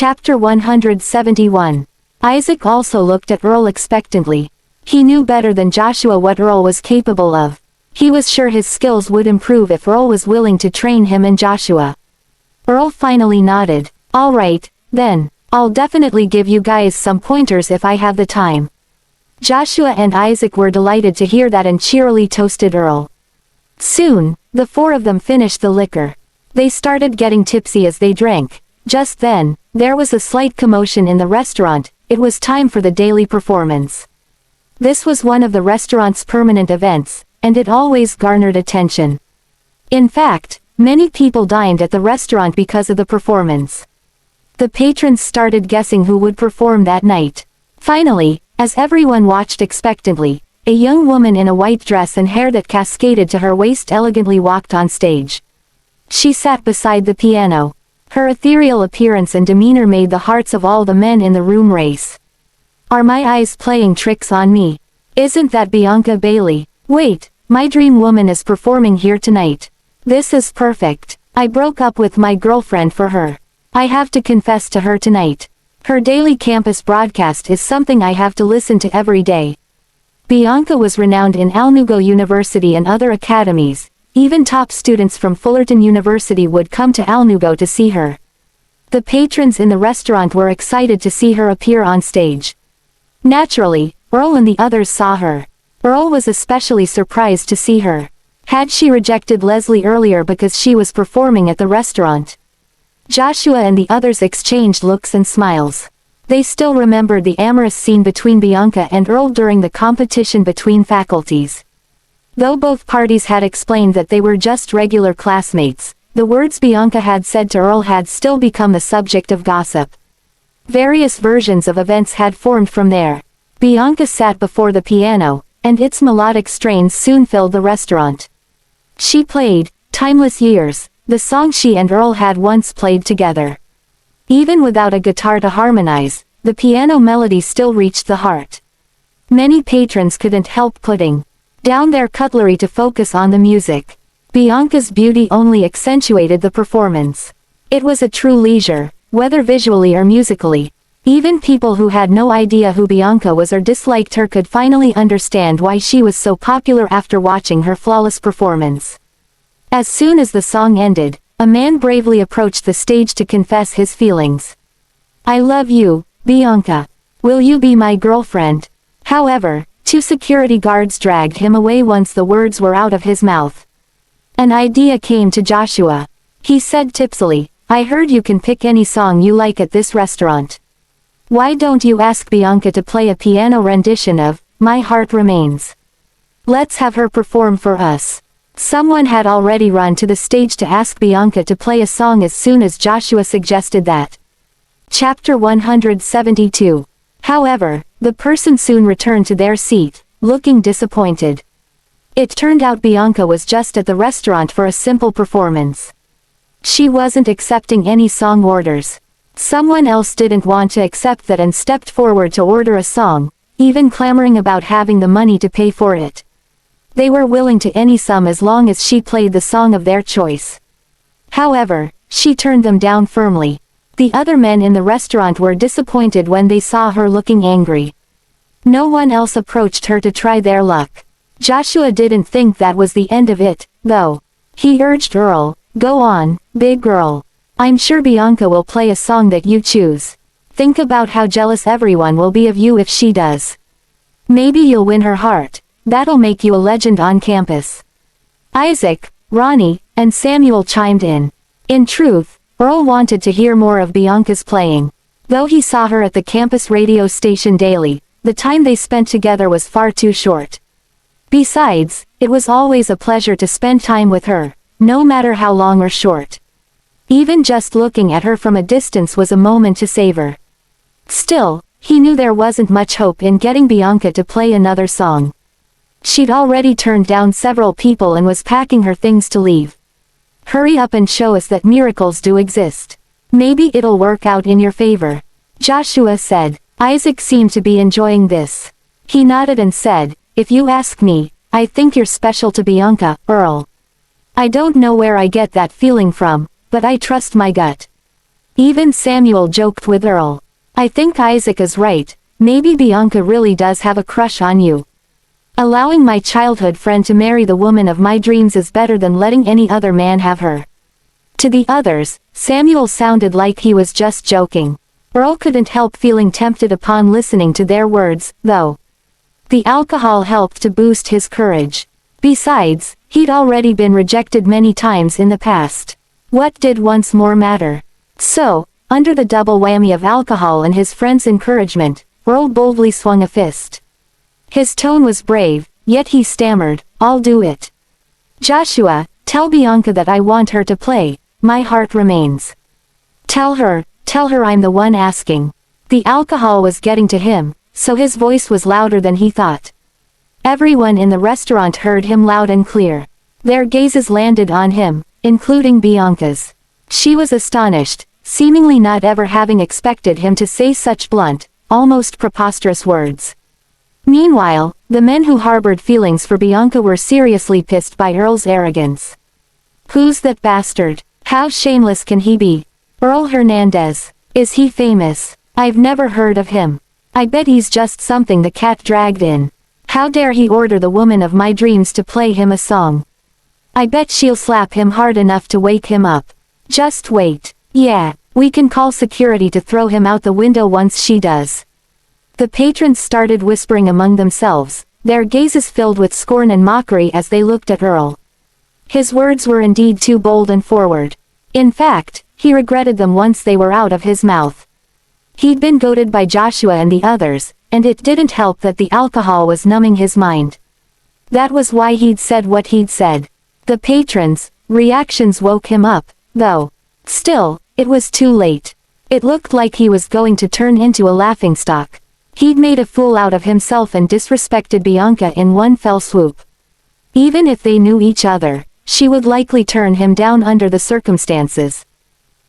Chapter 171. Isaac also looked at Earl expectantly. He knew better than Joshua what Earl was capable of. He was sure his skills would improve if Earl was willing to train him and Joshua. Earl finally nodded. "All right, then. I'll definitely give you guys some pointers if I have the time." Joshua and Isaac were delighted to hear that and cheerily toasted Earl. Soon, the four of them finished the liquor. They started getting tipsy as they drank. Just then, there was a slight commotion in the restaurant. It was time for the daily performance. This was one of the restaurant's permanent events, and it always garnered attention. In fact, many people dined at the restaurant because of the performance. The patrons started guessing who would perform that night. Finally, as everyone watched expectantly, a young woman in a white dress and hair that cascaded to her waist elegantly walked on stage. She sat beside the piano. Her ethereal appearance and demeanor made the hearts of all the men in the room race. "Are my eyes playing tricks on me? Isn't that Bianca Bailey? Wait, my dream woman is performing here tonight. This is perfect. I broke up with my girlfriend for her. I have to confess to her tonight. Her daily campus broadcast is something I have to listen to every day." Bianca was renowned in Alnugo University and other academies. Even top students from Fullerton University would come to Alnugo to see her. The patrons in the restaurant were excited to see her appear on stage. Naturally, Earl and the others saw her. Earl was especially surprised to see her. Had she rejected Leslie earlier because she was performing at the restaurant? Joshua and the others exchanged looks and smiles. They still remembered the amorous scene between Bianca and Earl during the competition between faculties. Though both parties had explained that they were just regular classmates, the words Bianca had said to Earl had still become the subject of gossip. Various versions of events had formed from there. Bianca sat before the piano, and its melodic strains soon filled the restaurant. She played, "Timeless Years," the song she and Earl had once played together. Even without a guitar to harmonize, the piano melody still reached the heart. Many patrons couldn't help putting down their cutlery to focus on the music. Bianca's beauty only accentuated the performance. It was a true leisure, whether visually or musically. Even people who had no idea who Bianca was or disliked her could finally understand why she was so popular after watching her flawless performance. As soon as the song ended, a man bravely approached the stage to confess his feelings. "I love you, Bianca. Will you be my girlfriend?" However, two security guards dragged him away once the words were out of his mouth. An idea came to Joshua. He said tipsily, "I heard you can pick any song you like at this restaurant. Why don't you ask Bianca to play a piano rendition of My Heart Remains? Let's have her perform for us." Someone had already run to the stage to ask Bianca to play a song as soon as Joshua suggested that. Chapter 172. However, the person soon returned to their seat, looking disappointed. It turned out Bianca was just at the restaurant for a simple performance. She wasn't accepting any song orders. Someone else didn't want to accept that and stepped forward to order a song, even clamoring about having the money to pay for it. They were willing to any sum as long as she played the song of their choice. However, she turned them down firmly. The other men in the restaurant were disappointed when they saw her looking angry. No one else approached her to try their luck. Joshua didn't think that was the end of it, though. He urged Earl, "Go on, big girl. I'm sure Bianca will play a song that you choose. Think about how jealous everyone will be of you if she does. Maybe you'll win her heart. That'll make you a legend on campus." Isaac, Ronnie, and Samuel chimed in. In truth, Earl wanted to hear more of Bianca's playing. Though he saw her at the campus radio station daily, the time they spent together was far too short. Besides, it was always a pleasure to spend time with her, no matter how long or short. Even just looking at her from a distance was a moment to savor. Still, he knew there wasn't much hope in getting Bianca to play another song. She'd already turned down several people and was packing her things to leave. "Hurry up and show us that miracles do exist. Maybe it'll work out in your favor," Joshua said. Isaac seemed to be enjoying this. He nodded and said, "If you ask me, I think you're special to Bianca, Earl. I don't know where I get that feeling from, but I trust my gut." Even Samuel joked with Earl. I think Isaac is right, maybe Bianca really does have a crush on you. Allowing my childhood friend to marry the woman of my dreams is better than letting any other man have her. To the others, Samuel sounded like he was just joking. Earl couldn't help feeling tempted upon listening to their words, though. The alcohol helped to boost his courage. Besides, he'd already been rejected many times in the past. What did once more matter? So, under the double whammy of alcohol and his friend's encouragement, Earl boldly swung a fist. His tone was brave, yet he stammered, "I'll do it. Joshua, tell Bianca that I want her to play, my heart remains. Tell her I'm the one asking." The alcohol was getting to him, so his voice was louder than he thought. Everyone in the restaurant heard him loud and clear. Their gazes landed on him, including Bianca's. She was astonished, seemingly not ever having expected him to say such blunt, almost preposterous words. Meanwhile, the men who harbored feelings for Bianca were seriously pissed by Earl's arrogance. Who's that bastard? How shameless can he be? Earl Hernandez. Is he famous? I've never heard of him. I bet he's just something the cat dragged in. How dare he order the woman of my dreams to play him a song? I bet she'll slap him hard enough to wake him up. Just wait. Yeah, we can call security to throw him out the window once she does. The patrons started whispering among themselves, their gazes filled with scorn and mockery as they looked at Earl. His words were indeed too bold and forward. In fact, he regretted them once they were out of his mouth. He'd been goaded by Joshua and the others, and it didn't help that the alcohol was numbing his mind. That was why he'd said what he'd said. The patrons' reactions woke him up, though. Still, it was too late. It looked like he was going to turn into a laughingstock. He'd made a fool out of himself and disrespected Bianca in one fell swoop. Even if they knew each other, she would likely turn him down under the circumstances.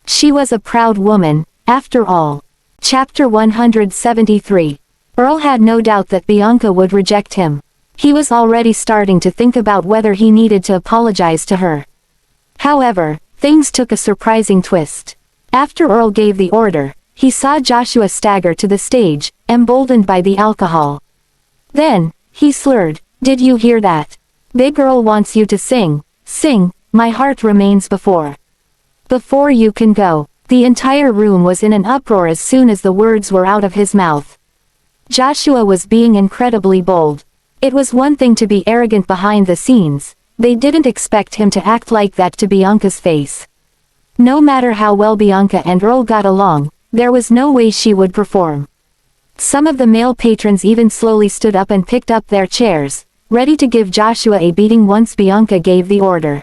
She was a proud woman, after all. Chapter 173. Earl had no doubt that Bianca would reject him. He was already starting to think about whether he needed to apologize to her. However, things took a surprising twist. After Earl gave the order, he saw Joshua stagger to the stage, emboldened by the alcohol. Then, he slurred, "Did you hear that? Big Earl wants you to sing, my heart remains before you can go." The entire room was in an uproar as soon as the words were out of his mouth. Joshua was being incredibly bold. It was one thing to be arrogant behind the scenes, they didn't expect him to act like that to Bianca's face. No matter how well Bianca and Earl got along, there was no way she would perform. Some of the male patrons even slowly stood up and picked up their chairs, ready to give Joshua a beating once Bianca gave the order.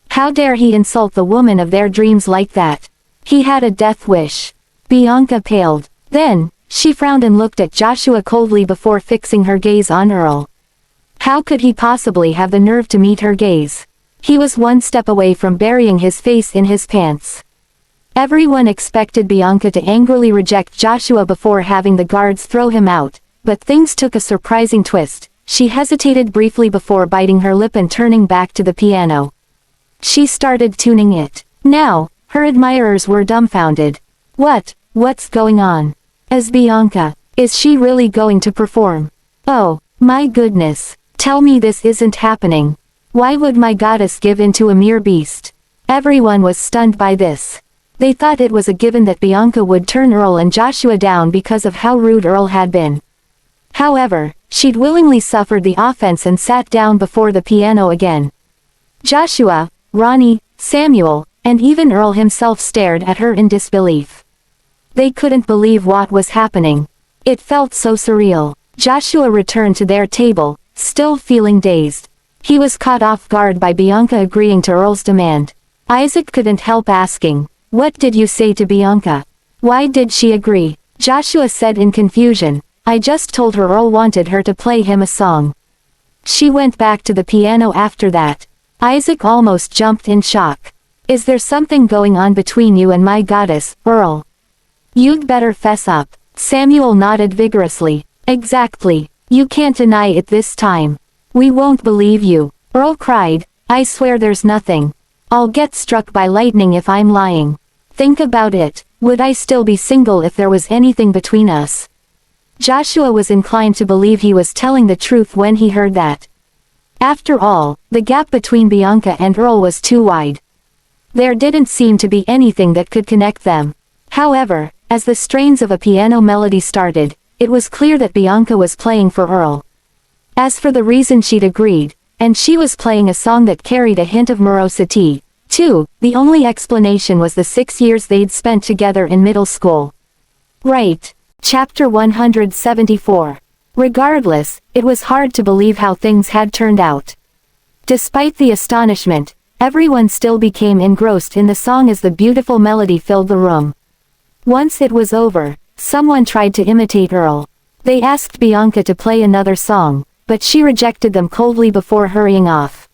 How dare he insult the woman of their dreams like that? He had a death wish. Bianca paled. Then, she frowned and looked at Joshua coldly before fixing her gaze on Earl. How could he possibly have the nerve to meet her gaze? He was one step away from burying his face in his pants. Everyone expected Bianca to angrily reject Joshua before having the guards throw him out, but things took a surprising twist. She hesitated briefly before biting her lip and turning back to the piano. She started tuning it. Now, her admirers were dumbfounded. What's going on? Is she really going to perform? Oh, my goodness. Tell me this isn't happening. Why would my goddess give in to a mere beast? Everyone was stunned by this. They thought it was a given that Bianca would turn Earl and Joshua down because of how rude Earl had been. However, she'd willingly suffered the offense and sat down before the piano again. Joshua, Ronnie, Samuel, and even Earl himself stared at her in disbelief. They couldn't believe what was happening. It felt so surreal. Joshua returned to their table, still feeling dazed. He was caught off guard by Bianca agreeing to Earl's demand. Isaac couldn't help asking, "What did you say to Bianca? Why did she agree?" Joshua said in confusion, "I just told her Earl wanted her to play him a song. She went back to the piano after that." Isaac almost jumped in shock. "Is there something going on between you and my goddess, Earl? You'd better fess up." Samuel nodded vigorously. "Exactly. You can't deny it this time. We won't believe you." Earl cried, "I swear there's nothing. I'll get struck by lightning if I'm lying." Think about it, would I still be single if there was anything between us? Joshua was inclined to believe he was telling the truth when he heard that. After all, the gap between Bianca and Earl was too wide. There didn't seem to be anything that could connect them. However, as the strains of a piano melody started, it was clear that Bianca was playing for Earl. As for the reason she'd agreed, and she was playing a song that carried a hint of morosity, too, the only explanation was the 6 years they'd spent together in middle school. Right. Chapter 174. Regardless, it was hard to believe how things had turned out. Despite the astonishment, everyone still became engrossed in the song as the beautiful melody filled the room. Once it was over, someone tried to imitate Earl. They asked Bianca to play another song, but she rejected them coldly before hurrying off.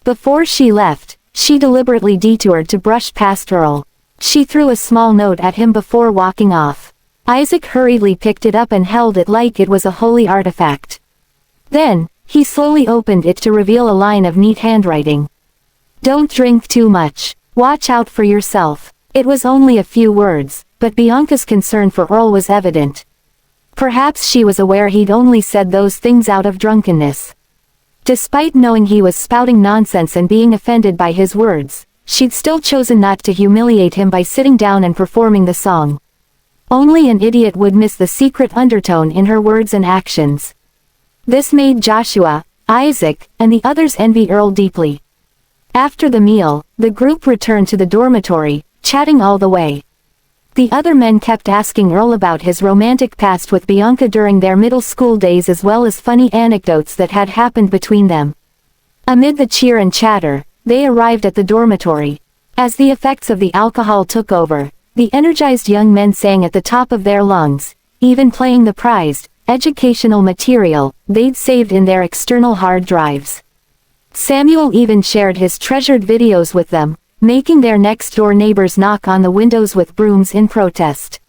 Before she left, she deliberately detoured to brush past Earl. She threw a small note at him before walking off. Isaac hurriedly picked it up and held it like it was a holy artifact. Then, he slowly opened it to reveal a line of neat handwriting. Don't drink too much. Watch out for yourself. It was only a few words, but Bianca's concern for Earl was evident. Perhaps she was aware he'd only said those things out of drunkenness. Despite knowing he was spouting nonsense and being offended by his words, she'd still chosen not to humiliate him by sitting down and performing the song. Only an idiot would miss the secret undertone in her words and actions. This made Joshua, Isaac, and the others envy Earl deeply. After the meal, the group returned to the dormitory, chatting all the way. The other men kept asking Earl about his romantic past with Bianca during their middle school days as well as funny anecdotes that had happened between them. Amid the cheer and chatter, they arrived at the dormitory. As the effects of the alcohol took over, the energized young men sang at the top of their lungs, even playing the prized, educational material they'd saved in their external hard drives. Samuel even shared his treasured videos with them, making their next-door neighbors knock on the windows with brooms in protest.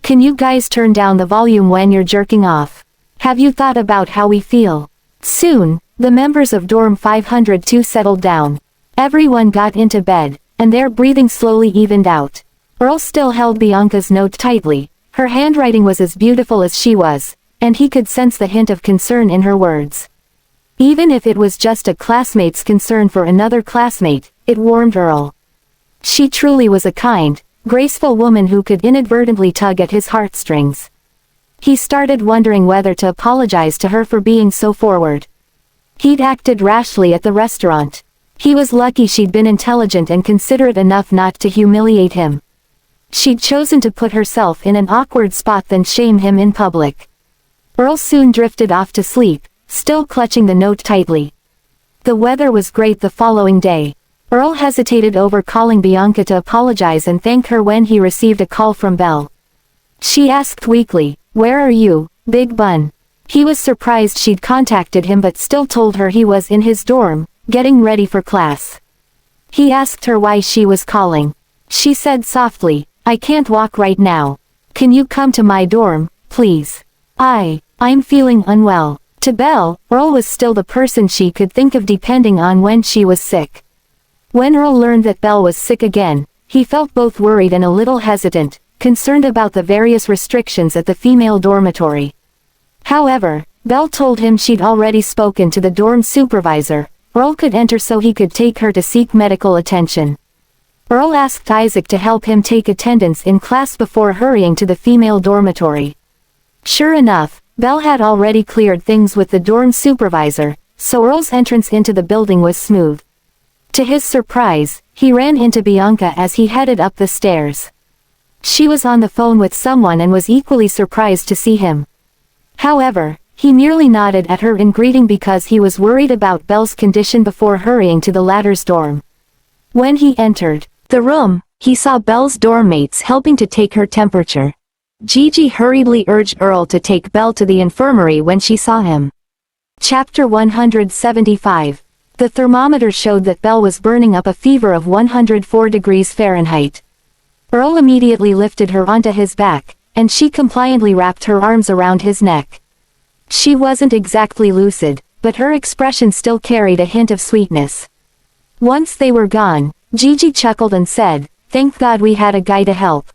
Can you guys turn down the volume when you're jerking off? Have you thought about how we feel? Soon, the members of Dorm 502 settled down. Everyone got into bed, and their breathing slowly evened out. Earl still held Bianca's note tightly. Her handwriting was as beautiful as she was, and he could sense the hint of concern in her words. Even if it was just a classmate's concern for another classmate, it warmed Earl. She truly was a kind, graceful woman who could inadvertently tug at his heartstrings. He started wondering whether to apologize to her for being so forward. He'd acted rashly at the restaurant. He was lucky she'd been intelligent and considerate enough not to humiliate him. She'd chosen to put herself in an awkward spot than shame him in public. Earl soon drifted off to sleep, still clutching the note tightly. The weather was great the following day. Earl hesitated over calling Bianca to apologize and thank her when he received a call from Belle. She asked weakly, "Where are you, Big Bun?" He was surprised she'd contacted him but still told her he was in his dorm, getting ready for class. He asked her why she was calling. She said softly, "I can't walk right now. Can you come to my dorm, please? I'm feeling unwell." To Belle, Earl was still the person she could think of depending on when she was sick. When Earl learned that Belle was sick again, he felt both worried and a little hesitant, concerned about the various restrictions at the female dormitory. However, Belle told him she'd already spoken to the dorm supervisor. Earl could enter so he could take her to seek medical attention. Earl asked Isaac to help him take attendance in class before hurrying to the female dormitory. Sure enough, Belle had already cleared things with the dorm supervisor, so Earl's entrance into the building was smooth. To his surprise, he ran into Bianca as he headed up the stairs. She was on the phone with someone and was equally surprised to see him. However, he merely nodded at her in greeting because he was worried about Belle's condition before hurrying to the latter's dorm. When he entered the room, he saw Belle's dorm mates helping to take her temperature. Gigi hurriedly urged Earl to take Belle to the infirmary when she saw him. Chapter 175. The thermometer showed that Belle was burning up a fever of 104 degrees Fahrenheit. Earl immediately lifted her onto his back, and she compliantly wrapped her arms around his neck. She wasn't exactly lucid, but her expression still carried a hint of sweetness. Once they were gone, Gigi chuckled and said, Thank God we had a guy to help.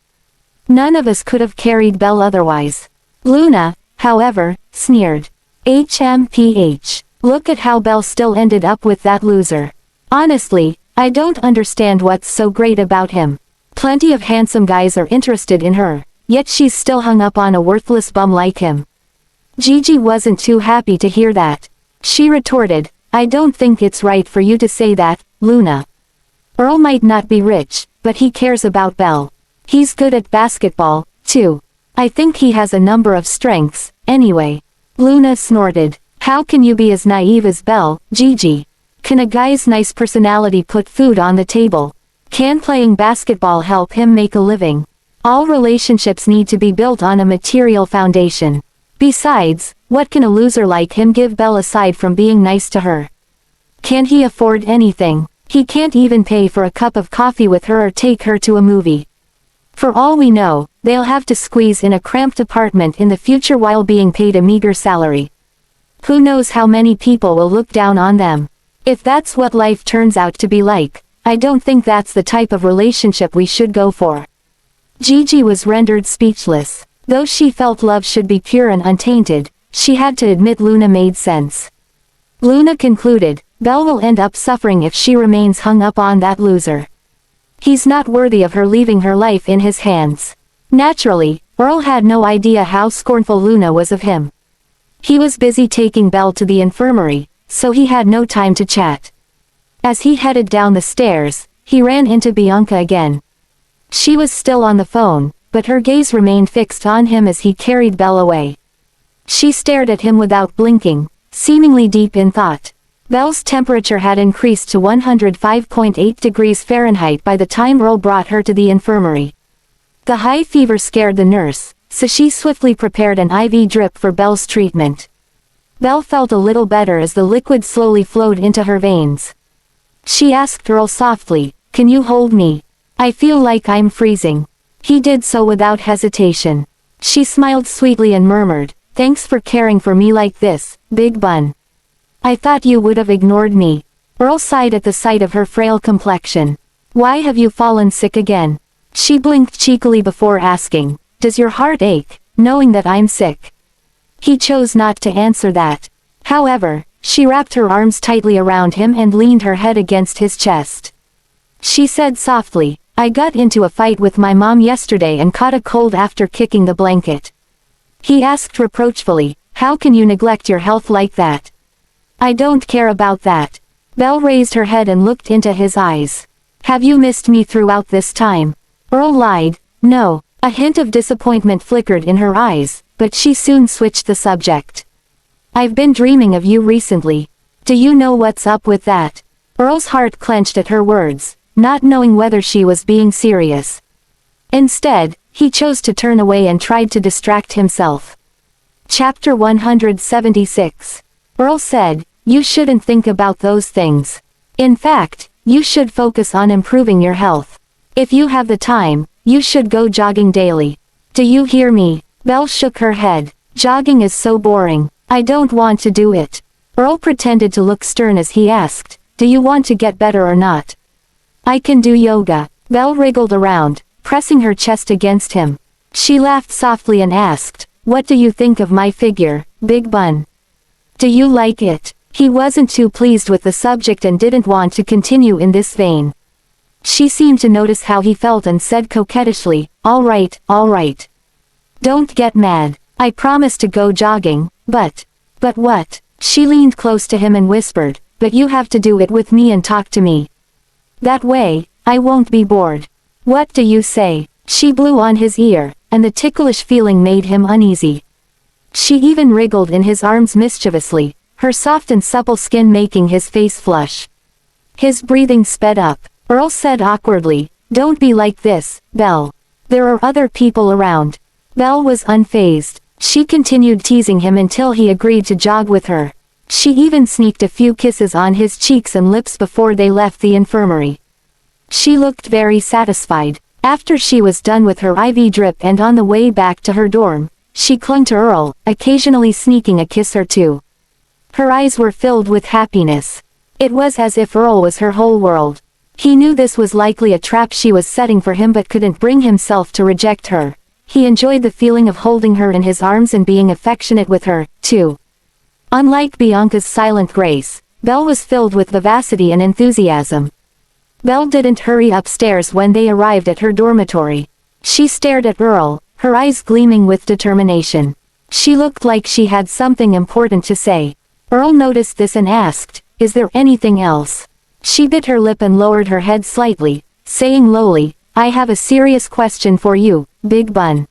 None of us could have carried Belle otherwise. Luna, however, sneered. HMPH. Look at how Belle still ended up with that loser. Honestly, I don't understand what's so great about him. Plenty of handsome guys are interested in her, yet she's still hung up on a worthless bum like him. Gigi wasn't too happy to hear that. She retorted, I don't think it's right for you to say that, Luna. Earl might not be rich, but he cares about Belle. He's good at basketball, too. I think he has a number of strengths, anyway. Luna snorted. How can you be as naive as Belle, Gigi? Can a guy's nice personality put food on the table? Can playing basketball help him make a living? All relationships need to be built on a material foundation. Besides, what can a loser like him give Belle aside from being nice to her? Can he afford anything? He can't even pay for a cup of coffee with her or take her to a movie. For all we know, they'll have to squeeze in a cramped apartment in the future while being paid a meager salary. Who knows how many people will look down on them? If that's what life turns out to be like, I don't think that's the type of relationship we should go for. Gigi was rendered speechless. Though she felt love should be pure and untainted, she had to admit Luna made sense. Luna concluded, Belle will end up suffering if she remains hung up on that loser. He's not worthy of her leaving her life in his hands. Naturally, Earl had no idea how scornful Luna was of him. He was busy taking Belle to the infirmary, so he had no time to chat. As he headed down the stairs, he ran into Bianca again. She was still on the phone, but her gaze remained fixed on him as he carried Belle away. She stared at him without blinking, seemingly deep in thought. Belle's temperature had increased to 105.8 degrees Fahrenheit by the time Earl brought her to the infirmary. The high fever scared the nurse, so she swiftly prepared an IV drip for Belle's treatment. Belle felt a little better as the liquid slowly flowed into her veins. She asked Earl softly, Can you hold me? I feel like I'm freezing. He did so without hesitation. She smiled sweetly and murmured, Thanks for caring for me like this, Big Bun. I thought you would have ignored me. Earl sighed at the sight of her frail complexion. Why have you fallen sick again? She blinked cheekily before asking, Does your heart ache, knowing that I'm sick? He chose not to answer that. However, she wrapped her arms tightly around him and leaned her head against his chest. She said softly, I got into a fight with my mom yesterday and caught a cold after kicking the blanket. He asked reproachfully, How can you neglect your health like that? I don't care about that. Belle raised her head and looked into his eyes. Have you missed me throughout this time? Earl lied, no. A hint of disappointment flickered in her eyes, but she soon switched the subject. I've been dreaming of you recently. Do you know what's up with that? Earl's heart clenched at her words, not knowing whether she was being serious. Instead, he chose to turn away and tried to distract himself. Chapter 176. Earl said, You shouldn't think about those things. In fact, you should focus on improving your health. If you have the time, you should go jogging daily. Do you hear me? Belle shook her head. Jogging is so boring. I don't want to do it. Earl pretended to look stern as he asked, Do you want to get better or not? I can do yoga. Belle wriggled around, pressing her chest against him. She laughed softly and asked, What do you think of my figure, Big Bun? Do you like it? He wasn't too pleased with the subject and didn't want to continue in this vein. She seemed to notice how he felt and said coquettishly, all right. Don't get mad. I promised to go jogging, but what? She leaned close to him and whispered, But you have to do it with me and talk to me. That way, I won't be bored. What do you say? She blew on his ear, and the ticklish feeling made him uneasy. She even wriggled in his arms mischievously, her soft and supple skin making his face flush. His breathing sped up. Earl said awkwardly, Don't be like this, Belle. There are other people around. Belle was unfazed. She continued teasing him until he agreed to jog with her. She even sneaked a few kisses on his cheeks and lips before they left the infirmary. She looked very satisfied. After she was done with her IV drip and on the way back to her dorm, she clung to Earl, occasionally sneaking a kiss or two. Her eyes were filled with happiness. It was as if Earl was her whole world. He knew this was likely a trap she was setting for him but couldn't bring himself to reject her. He enjoyed the feeling of holding her in his arms and being affectionate with her, too. Unlike Bianca's silent grace, Belle was filled with vivacity and enthusiasm. Belle didn't hurry upstairs when they arrived at her dormitory. She stared at Earl, her eyes gleaming with determination. She looked like she had something important to say. Earl noticed this and asked, "Is there anything else?" She bit her lip and lowered her head slightly, saying lowly, "I have a serious question for you, Big Bun.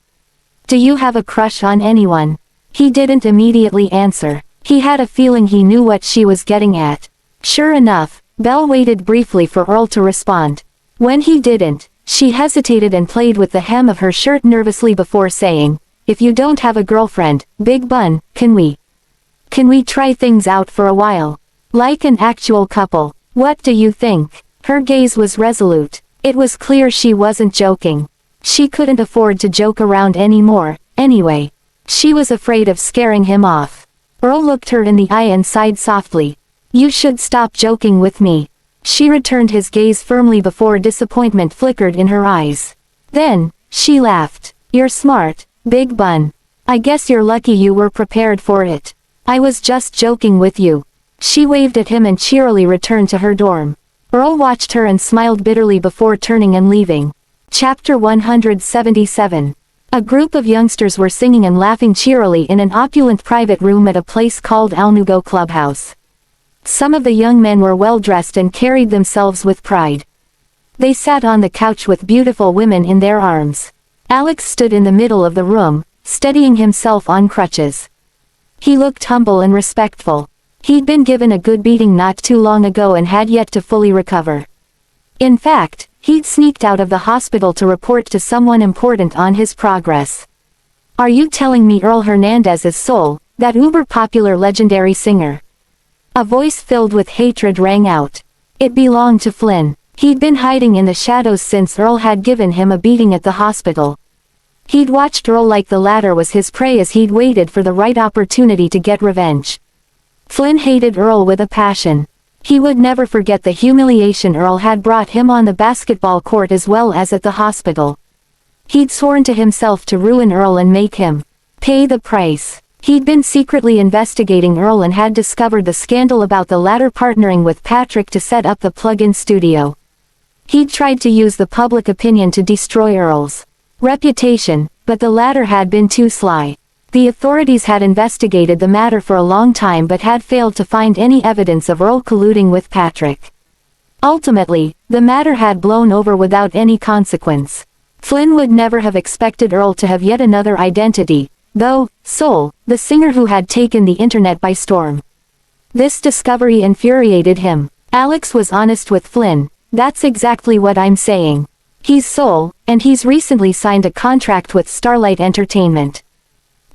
Do you have a crush on anyone?" He didn't immediately answer. He had a feeling he knew what she was getting at. Sure enough, Belle waited briefly for Earl to respond. When he didn't, she hesitated and played with the hem of her shirt nervously before saying, "If you don't have a girlfriend, Big Bun, can we try things out for a while? Like an actual couple? What do you think?" Her gaze was resolute. It was clear she wasn't joking. She couldn't afford to joke around anymore, anyway. She was afraid of scaring him off. Earl looked her in the eye and sighed softly. "You should stop joking with me." She returned his gaze firmly before disappointment flickered in her eyes. Then, she laughed. "You're smart, Big Bun. I guess you're lucky you were prepared for it. I was just joking with you." She waved at him and cheerily returned to her dorm. Earl watched her and smiled bitterly before turning and leaving. Chapter 177. A group of youngsters were singing and laughing cheerily in an opulent private room at a place called Alnugo Clubhouse. Some of the young men were well dressed and carried themselves with pride. They sat on the couch with beautiful women in their arms. Alex stood in the middle of the room, steadying himself on crutches. He looked humble and respectful. He'd been given a good beating not too long ago and had yet to fully recover. In fact, he'd sneaked out of the hospital to report to someone important on his progress. "Are you telling me Earl Hernandez's soul, that uber-popular legendary singer?" A voice filled with hatred rang out. It belonged to Flynn. He'd been hiding in the shadows since Earl had given him a beating at the hospital. He'd watched Earl like the latter was his prey as he'd waited for the right opportunity to get revenge. Flynn hated Earl with a passion. He would never forget the humiliation Earl had brought him on the basketball court as well as at the hospital. He'd sworn to himself to ruin Earl and make him pay the price. He'd been secretly investigating Earl and had discovered the scandal about the latter partnering with Patrick to set up the plug-in studio. He'd tried to use the public opinion to destroy Earl's reputation, but the latter had been too sly. The authorities had investigated the matter for a long time but had failed to find any evidence of Earl colluding with Patrick. Ultimately, the matter had blown over without any consequence. Flynn would never have expected Earl to have yet another identity, though, Soul, the singer who had taken the internet by storm. This discovery infuriated him. Alex was honest with Flynn. "That's exactly what I'm saying. He's Soul, and he's recently signed a contract with Starlight Entertainment."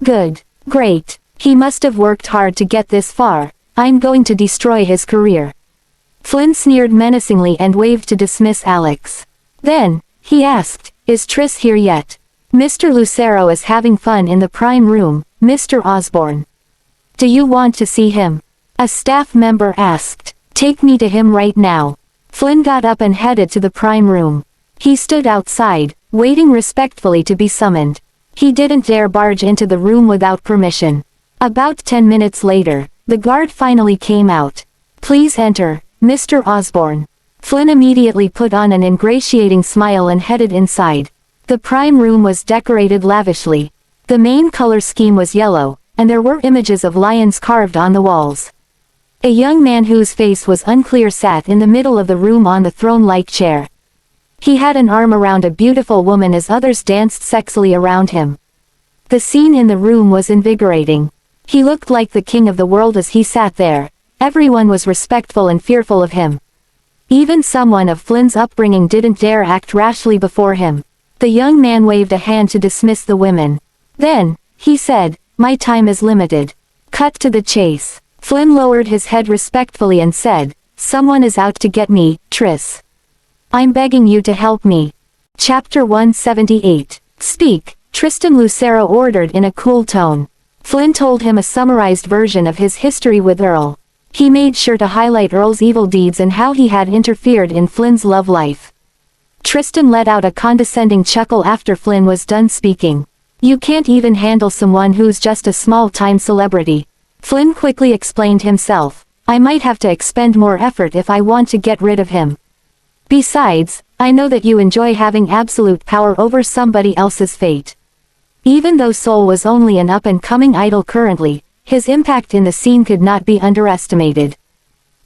"Good. Great. He must have worked hard to get this far. I'm going to destroy his career." Flynn sneered menacingly and waved to dismiss Alex. Then, he asked, "Is Triss here yet?" "Mr. Lucero is having fun in the prime room, Mr. Osborne." "Do you want to see him?" a staff member asked. "Take me to him right now." Flynn got up and headed to the prime room. He stood outside, waiting respectfully to be summoned. He didn't dare barge into the room without permission. About 10 minutes later, the guard finally came out. "Please enter, Mr. Osborne." Flynn immediately put on an ingratiating smile and headed inside. The prime room was decorated lavishly. The main color scheme was yellow, and there were images of lions carved on the walls. A young man whose face was unclear sat in the middle of the room on the throne-like chair. He had an arm around a beautiful woman as others danced sexily around him. The scene in the room was invigorating. He looked like the king of the world as he sat there. Everyone was respectful and fearful of him. Even someone of Flynn's upbringing didn't dare act rashly before him. The young man waved a hand to dismiss the women. Then, he said, "My time is limited. Cut to the chase." Flynn lowered his head respectfully and said, "Someone is out to get me, Triss. I'm begging you to help me." Chapter 178. "Speak," Tristan Lucero ordered in a cool tone. Flynn told him a summarized version of his history with Earl. He made sure to highlight Earl's evil deeds and how he had interfered in Flynn's love life. Tristan let out a condescending chuckle after Flynn was done speaking. "You can't even handle someone who's just a small-time celebrity." Flynn quickly explained himself. "I might have to expend more effort if I want to get rid of him. Besides, I know that you enjoy having absolute power over somebody else's fate." Even though Soul was only an up-and-coming idol currently, his impact in the scene could not be underestimated.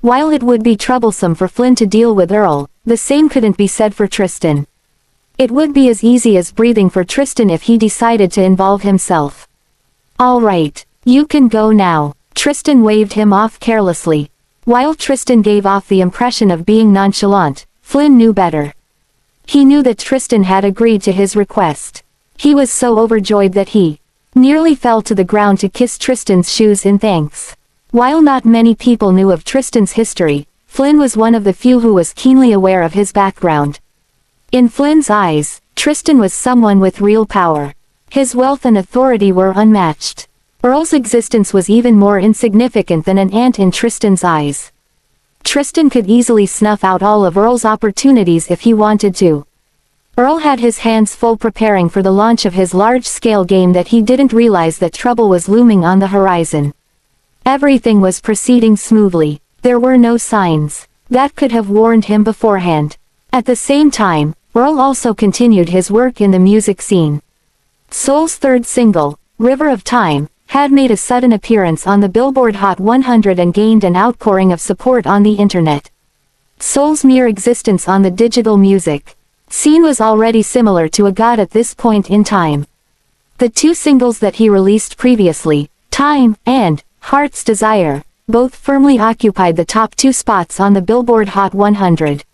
While it would be troublesome for Flynn to deal with Earl, the same couldn't be said for Tristan. It would be as easy as breathing for Tristan if he decided to involve himself. "All right, you can go now." Tristan waved him off carelessly. While Tristan gave off the impression of being nonchalant, Flynn knew better. He knew that Tristan had agreed to his request. He was so overjoyed that he nearly fell to the ground to kiss Tristan's shoes in thanks. While not many people knew of Tristan's history, Flynn was one of the few who was keenly aware of his background. In Flynn's eyes, Tristan was someone with real power. His wealth and authority were unmatched. Earl's existence was even more insignificant than an ant in Tristan's eyes. Tristan could easily snuff out all of Earl's opportunities if he wanted to. Earl had his hands full preparing for the launch of his large-scale game that he didn't realize that trouble was looming on the horizon. Everything was proceeding smoothly. There were no signs that could have warned him beforehand. At the same time, Earl also continued his work in the music scene. Soul's third single, River of Time, had made a sudden appearance on the Billboard Hot 100 and gained an outpouring of support on the internet. Soul's mere existence on the digital music scene was already similar to a god at this point in time. The two singles that he released previously, Time and Heart's Desire, both firmly occupied the top 2 spots on the Billboard Hot 100.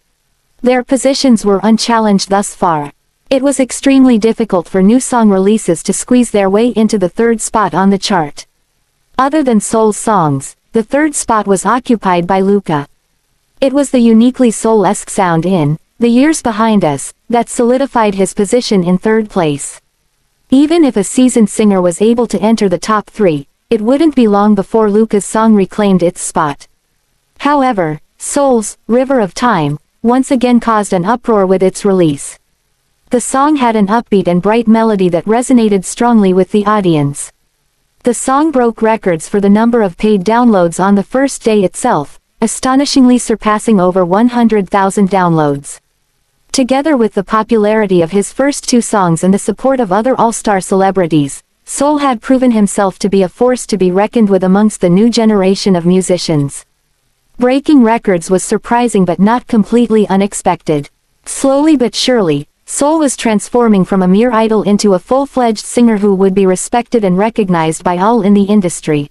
Their positions were unchallenged thus far. It was extremely difficult for new song releases to squeeze their way into the 3rd spot on the chart. Other than Soul's songs, the 3rd spot was occupied by Luca. It was the uniquely Soul-esque sound in The Years Behind Us that solidified his position in 3rd place. Even if a seasoned singer was able to enter the top 3, it wouldn't be long before Luca's song reclaimed its spot. However, Soul's River of Time once again caused an uproar with its release. The song had an upbeat and bright melody that resonated strongly with the audience. The song broke records for the number of paid downloads on the first day itself, astonishingly surpassing over 100,000 downloads. Together with the popularity of his first 2 songs and the support of other all-star celebrities, Soul had proven himself to be a force to be reckoned with amongst the new generation of musicians. Breaking records was surprising but not completely unexpected. Slowly but surely, Soul was transforming from a mere idol into a full-fledged singer who would be respected and recognized by all in the industry.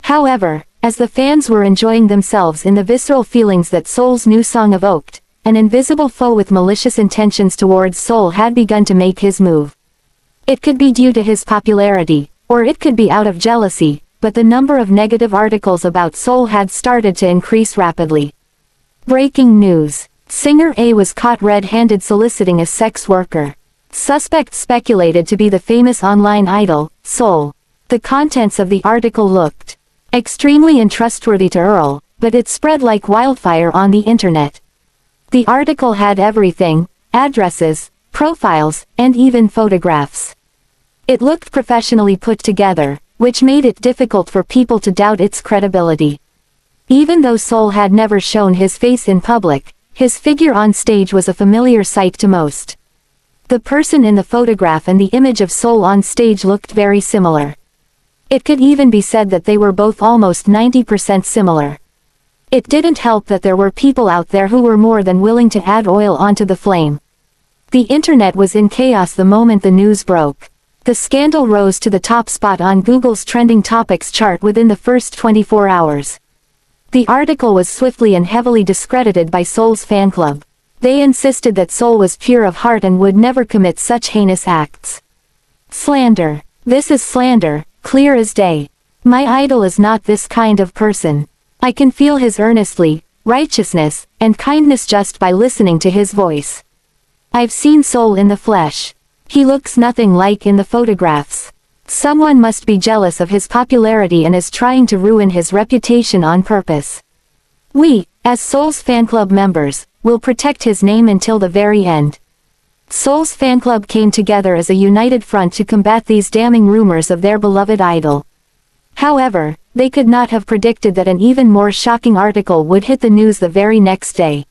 However, as the fans were enjoying themselves in the visceral feelings that Soul's new song evoked, an invisible foe with malicious intentions towards Soul had begun to make his move. It could be due to his popularity, or it could be out of jealousy, but the number of negative articles about Soul had started to increase rapidly. Breaking news. Singer A was caught red-handed soliciting a sex worker. Suspect speculated to be the famous online idol, Soul. The contents of the article looked extremely untrustworthy to Earl, but it spread like wildfire on the internet. The article had everything: addresses, profiles, and even photographs. It looked professionally put together, which made it difficult for people to doubt its credibility. Even though Soul had never shown his face in public, his figure on stage was a familiar sight to most. The person in the photograph and the image of Soul on stage looked very similar. It could even be said that they were both almost 90% similar. It didn't help that there were people out there who were more than willing to add oil onto the flame. The internet was in chaos the moment the news broke. The scandal rose to the top spot on Google's trending topics chart within the first 24 hours. The article was swiftly and heavily discredited by Soul's fan club. They insisted that Soul was pure of heart and would never commit such heinous acts. Slander. This is slander, clear as day. My idol is not this kind of person. I can feel his earnestly, righteousness, and kindness just by listening to his voice. I've seen Soul in the flesh. He looks nothing like in the photographs. Someone must be jealous of his popularity and is trying to ruin his reputation on purpose. We, as Soul's fan club members, will protect his name until the very end. Soul's fan club came together as a united front to combat these damning rumors of their beloved idol. However, they could not have predicted that an even more shocking article would hit the news the very next day.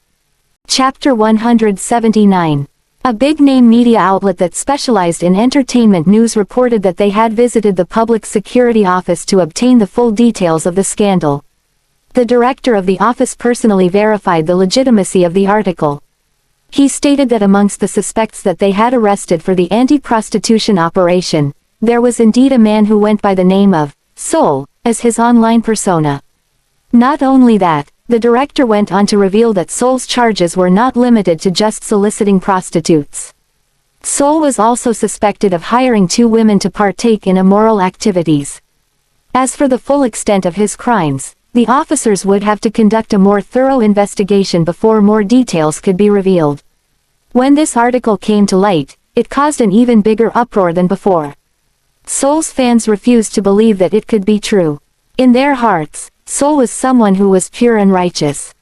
Chapter 179. A big-name media outlet that specialized in entertainment news reported that they had visited the Public Security Office to obtain the full details of the scandal. The director of the office personally verified the legitimacy of the article. He stated that amongst the suspects that they had arrested for the anti-prostitution operation, there was indeed a man who went by the name of Soul as his online persona. Not only that, the director went on to reveal that Soul's charges were not limited to just soliciting prostitutes. Soul was also suspected of hiring 2 women to partake in immoral activities. As for the full extent of his crimes, the officers would have to conduct a more thorough investigation before more details could be revealed. When this article came to light, it caused an even bigger uproar than before. Soul's fans refused to believe that it could be true. In their hearts, Soul was someone who was pure and righteous.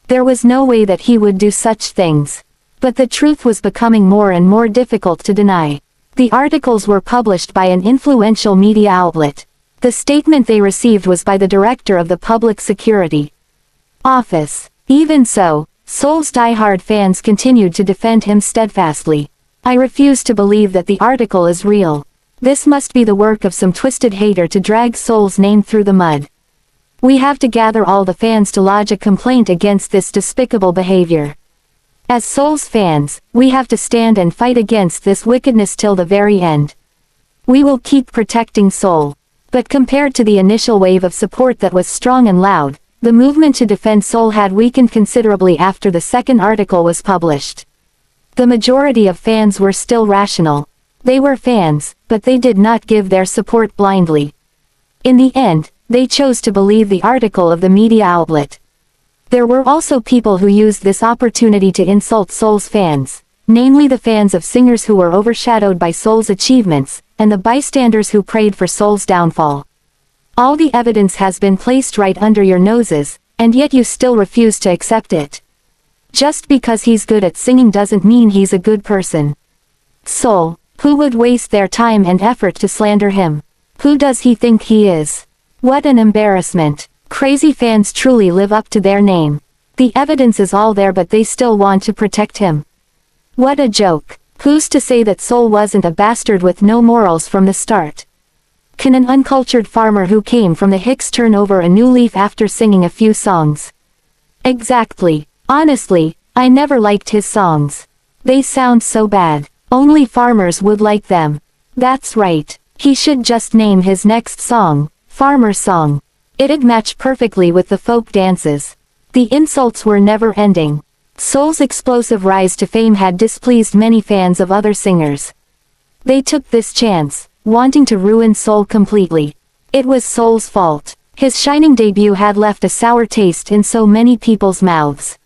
There was no way that he would do such things. But the truth was becoming more and more difficult to deny. The articles were published by an influential media outlet. The statement they received was by the director of the Public Security Office. Even so, Soul's diehard fans continued to defend him steadfastly. I refuse to believe that the article is real. This must be the work of some twisted hater to drag Soul's name through the mud. We have to gather all the fans to lodge a complaint against this despicable behavior. As Soul's fans, we have to stand and fight against this wickedness till the very end. We will keep protecting Soul. But compared to the initial wave of support that was strong and loud, the movement to defend Soul had weakened considerably after the second article was published. The majority of fans were still rational. They were fans, but they did not give their support blindly. In the end, they chose to believe the article of the media outlet. There were also people who used this opportunity to insult Soul's fans, namely the fans of singers who were overshadowed by Soul's achievements, and the bystanders who prayed for Soul's downfall. All the evidence has been placed right under your noses, and yet you still refuse to accept it. Just because he's good at singing doesn't mean he's a good person. Soul, who would waste their time and effort to slander him? Who does he think he is? What an embarrassment. Crazy fans truly live up to their name. The evidence is all there but they still want to protect him. What a joke. Who's to say that Soul wasn't a bastard with no morals from the start? Can an uncultured farmer who came from the Hicks turn over a new leaf after singing a few songs? Exactly. Honestly, I never liked his songs. They sound so bad. Only farmers would like them. That's right. He should just name his next song, Farmer Song. It'd match perfectly with the folk dances. The insults were never ending. Soul's explosive rise to fame had displeased many fans of other singers. They took this chance, wanting to ruin Soul completely. It was Soul's fault. His shining debut had left a sour taste in so many people's mouths.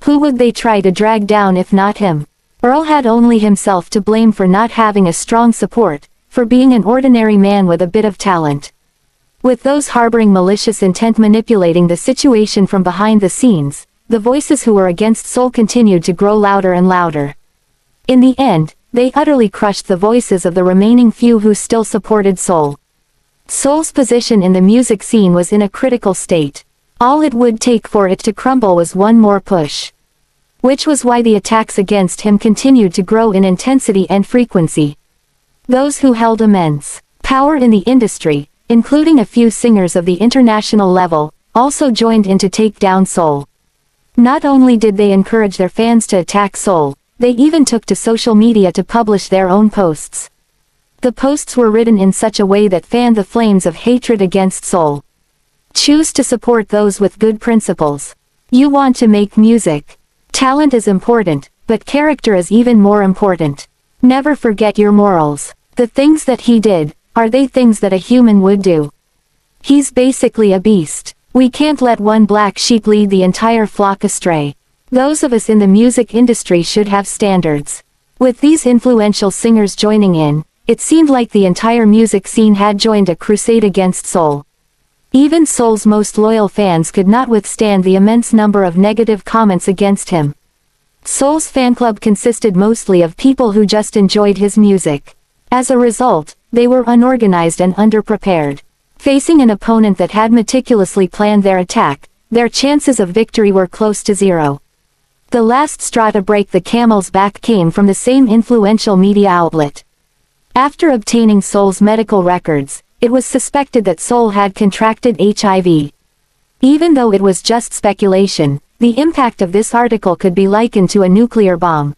Who would they try to drag down if not him? Earl had only himself to blame for not having a strong support, for being an ordinary man with a bit of talent. With those harboring malicious intent manipulating the situation from behind the scenes, the voices who were against Soul continued to grow louder and louder. In the end, they utterly crushed the voices of the remaining few who still supported Soul. Soul's position in the music scene was in a critical state. All it would take for it to crumble was one more push. Which was why the attacks against him continued to grow in intensity and frequency. Those who held immense power in the industry, including a few singers of the international level, also joined in to take down Soul. Not only did they encourage their fans to attack Soul, they even took to social media to publish their own posts. The posts were written in such a way that fanned the flames of hatred against Soul. Choose to support those with good principles. You want to make music. Talent is important, but character is even more important. Never forget your morals. The things that he did, are they things that a human would do? He's basically a beast. We can't let one black sheep lead the entire flock astray. Those of us in the music industry should have standards. With these influential singers joining in, it seemed like the entire music scene had joined a crusade against Soul. Even Soul's most loyal fans could not withstand the immense number of negative comments against him. Soul's fan club consisted mostly of people who just enjoyed his music. As a result, they were unorganized and underprepared. Facing an opponent that had meticulously planned their attack, their chances of victory were close to zero. The last straw to break the camel's back came from the same influential media outlet. After obtaining Soul's medical records, it was suspected that Soul had contracted HIV. Even though it was just speculation, the impact of this article could be likened to a nuclear bomb.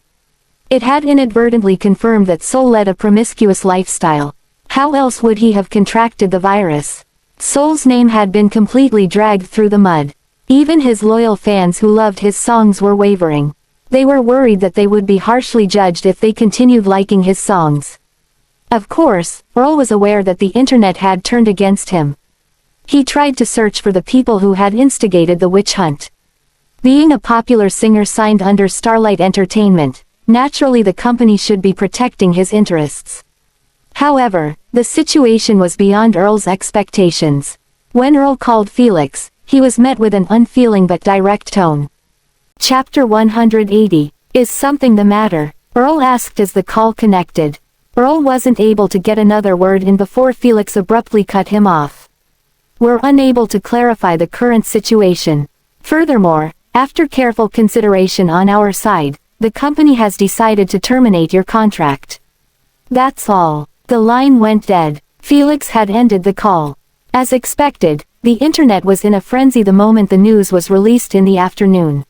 It had inadvertently confirmed that Soul led a promiscuous lifestyle. How else would he have contracted the virus? Soul's name had been completely dragged through the mud. Even his loyal fans who loved his songs were wavering. They were worried that they would be harshly judged if they continued liking his songs. Of course, Earl was aware that the internet had turned against him. He tried to search for the people who had instigated the witch hunt. Being a popular singer signed under Starlight Entertainment, naturally the company should be protecting his interests. However, the situation was beyond Earl's expectations. When Earl called Felix, he was met with an unfeeling but direct tone. Chapter 180, Is something the matter? Earl asked as the call connected. Earl wasn't able to get another word in before Felix abruptly cut him off. We're unable to clarify the current situation. Furthermore, after careful consideration on our side, the company has decided to terminate your contract. That's all. The line went dead. Felix had ended the call. As expected, the internet was in a frenzy the moment the news was released in the afternoon.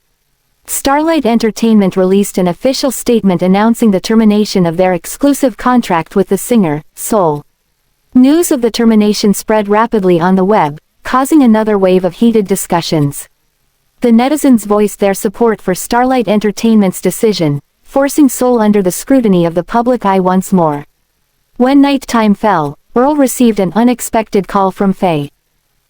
Starlight Entertainment released an official statement announcing the termination of their exclusive contract with the singer, Soul. News of the termination spread rapidly on the web, causing another wave of heated discussions. The netizens voiced their support for Starlight Entertainment's decision, forcing Soul under the scrutiny of the public eye once more. When night time fell, Earl received an unexpected call from Faye.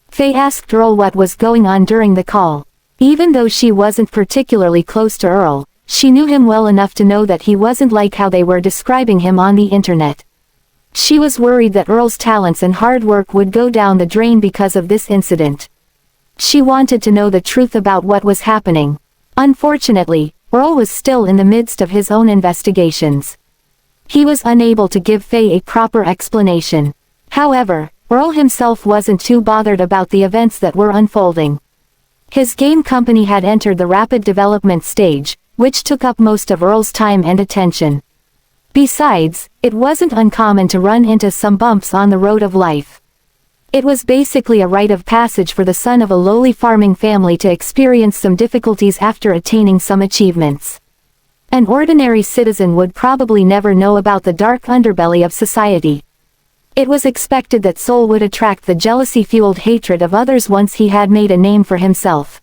Faye asked Earl what was going on during the call. Even though she wasn't particularly close to Earl, she knew him well enough to know that he wasn't like how they were describing him on the internet. She was worried that Earl's talents and hard work would go down the drain because of this incident. She wanted to know the truth about what was happening. Unfortunately, Earl was still in the midst of his own investigations. He was unable to give Faye a proper explanation. However, Earl himself wasn't too bothered about the events that were unfolding. His game company had entered the rapid development stage, which took up most of Earl's time and attention. Besides, it wasn't uncommon to run into some bumps on the road of life. It was basically a rite of passage for the son of a lowly farming family to experience some difficulties after attaining some achievements. An ordinary citizen would probably never know about the dark underbelly of society. It was expected that Soul would attract the jealousy-fueled hatred of others once he had made a name for himself.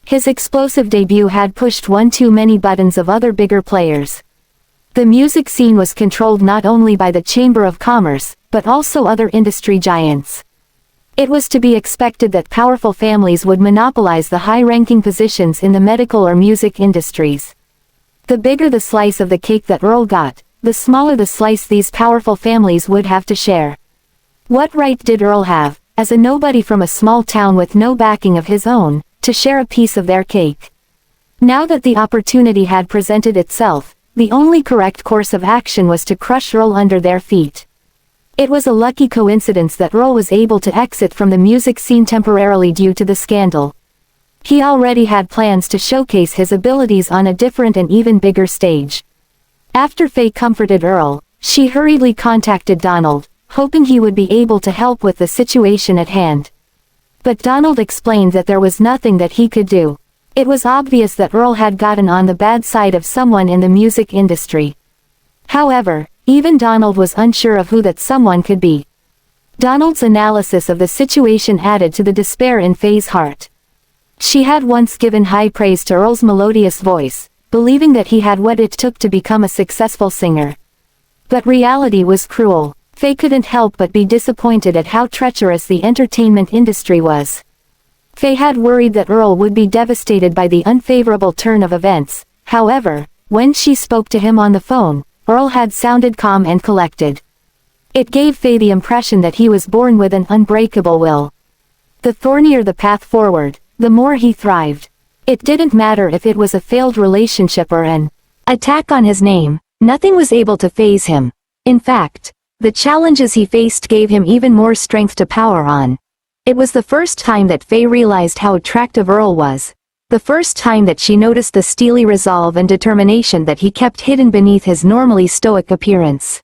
His explosive debut had pushed one too many buttons of other bigger players. The music scene was controlled not only by the Chamber of Commerce, but also other industry giants. It was to be expected that powerful families would monopolize the high-ranking positions in the medical or music industries. The bigger the slice of the cake that Earl got, the smaller the slice these powerful families would have to share. What right did Earl have, as a nobody from a small town with no backing of his own, to share a piece of their cake? Now that the opportunity had presented itself, the only correct course of action was to crush Earl under their feet. It was a lucky coincidence that Earl was able to exit from the music scene temporarily due to the scandal. He already had plans to showcase his abilities on a different and even bigger stage. After Faye comforted Earl, she hurriedly contacted Donald, hoping he would be able to help with the situation at hand. But Donald explained that there was nothing that he could do. It was obvious that Earl had gotten on the bad side of someone in the music industry. However, even Donald was unsure of who that someone could be. Donald's analysis of the situation added to the despair in Faye's heart. She had once given high praise to Earl's melodious voice, believing that he had what it took to become a successful singer. But reality was cruel. Faye couldn't help but be disappointed at how treacherous the entertainment industry was. Faye had worried that Earl would be devastated by the unfavorable turn of events. However, when she spoke to him on the phone, Earl had sounded calm and collected. It gave Faye the impression that he was born with an unbreakable will. The thornier the path forward, the more he thrived. It didn't matter if it was a failed relationship or an attack on his name, nothing was able to faze him. In fact, the challenges he faced gave him even more strength to power on. It was the first time that Faye realized how attractive Earl was. The first time that she noticed the steely resolve and determination that he kept hidden beneath his normally stoic appearance.